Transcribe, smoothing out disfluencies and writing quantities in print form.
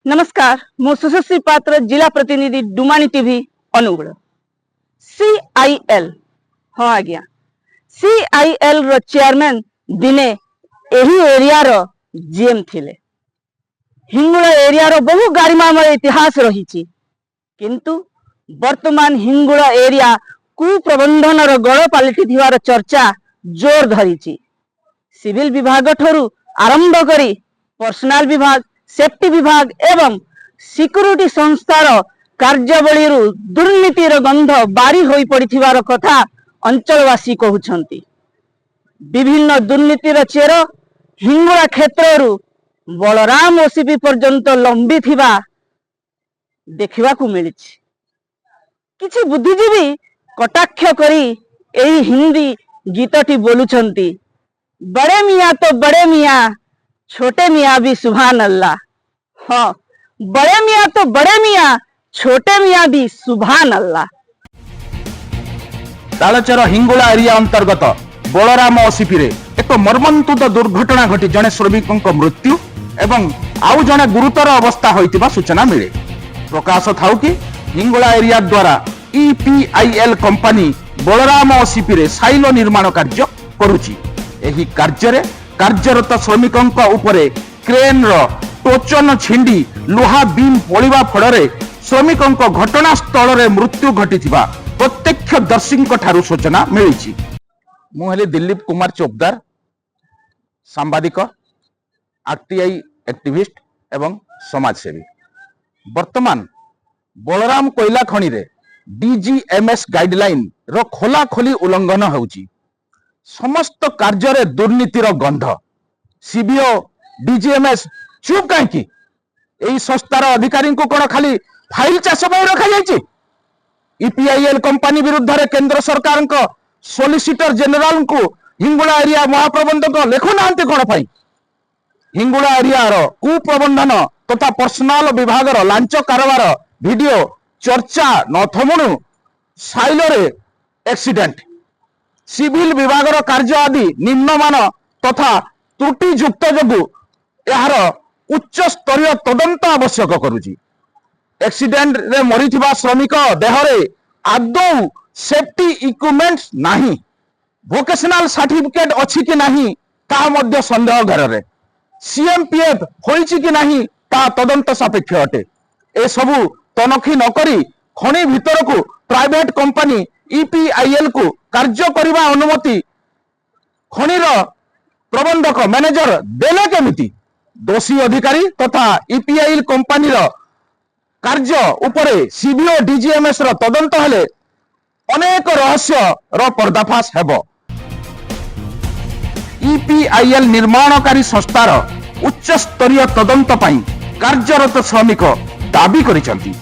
नमस्कार मु सुश्री पात्र जिला प्रतिनिधि डुमानी टीवी अनुगुल सीआईएल हाँ आज्ञा सीआईएल रो चेयरमैन दिने एही एरिया रो जीएम थिले। हिंगुला एरिया रो बहु गारिमामय इतिहास रही किंतु वर्तमान हिंगुला एरिया कुप्रबंधन रो गड़ पलटि थिवार चर्चा जोर धरी। सिविल विभाग ठरू आरंभ करी पर्सनल विभाग सेफ्टी विभाग एवं सिक्यूरिटी संस्थार कार्यावली दुर्नीतिर गंध बारी होई पड़िथिवार कथा अंचलवासी कहउछंती। विभिन्न दुर्नीतिर चेर हिंगुला क्षेत्ररू बलराम ओसीपी पर्यंत लंबी थिबा देखिबाकू मिलिछि। किछि बुद्धिजीवी कटाक्ष करी एही हिंदी गीतटी बोलुछंती, बड़े मियाँ तो बड़े मियाँ छोटे मियाँ भी सुभान अल्लाह। हाँ, बड़े मियाँ तो बड़े मियाँ छोटे मियाँ भी सुभान अल्लाह। तालचेर हिंगुला एरिया अंतर्गत बलराम ओसीपी रे एक मर्मन्तुद दुर्घटना घटी जने श्रमिकक मृत्यु एवं आउ जने गुरुतर अवस्था होइतिबा सूचना मिले। प्रकाश थाउ कि हिंगुला एरिया द्वारा ईपीआईएल कंपनी बलराम ओसीपी रे साइलो निर्माण कार्य करुची। एही कार्य रे कार्यरत श्रमिकक उपरे क्रेन रो टोचन छिंडी लुहा बीम पड़िबा फଳରେ श्रमिकक घटनास्थल रे मृत्यु घटिथिबा प्रत्यक्षदर्शीଙ୍କ ठारू सूचना मिलिछि। मु हेले दिलीप कुमार चौकदार, सांबादिक, आरटीआई एक्टिविस्ट एवं समाजसेवी। वर्तमान बलराम कोयला खणी रे डीजीएमएस गाइडलाइन रो खोला खोली उल्लंघन होउछि। समस्त कार्य रे दुर्नीतिर गंध। सीबीओ डीजीएमएस चुप काहेकि? एही संस्थार अधिकारी को कोन खाली फाइल चाष पर रखा जायछि? ईपीआईएल कंपनी विरुद्ध रे केंद्र सरकार को सोलिसिटर जनरल को हिंगुला एरिया महाप्रबंधक लेखु नांते कोन पाई? हिंगुला एरिया रो कुप्रबंधन तथा पर्सनल विभाग रो लांच कारबार वीडियो चर्चा न थमुनु साइलो रे एक्सीडेंट सिविल विभाग रो कार्य आदि निम्नमान तथा त्रुटि युक्त जगु यार उच्च स्तरीय तदंत आवश्यक करुची। एक्सीडेंट रे मरिथिबा श्रमिक देहरे आदौ सेफ्टी इक्विपमेंट्स नाही, वोकेशनल सर्टिफिकेट अछि कि नाही ता मध्य संदेह घर रे, सीएमपीएफ होईची कि नाही ता तदंत सापेक्ष अटे। ए सबु तनखी नकरी खणी भितर को प्राइवेट कंपनी ईपीआईएल को कार्य करने अनुमति खणीर प्रबंधक मैनेजर देले केमिति? दोषी अधिकारी तथा ईपीआईएल कंपनी कार्य उपरे सीबीओ डीजीएमएस रो तदंत हेले अनेक रहस्य रो पर्दाफाश हेबो। ईपीआईएल निर्माणकारी संस्थार उच्च स्तरीय तदंत पई कार्यरत श्रमिक दाबी करिसंती।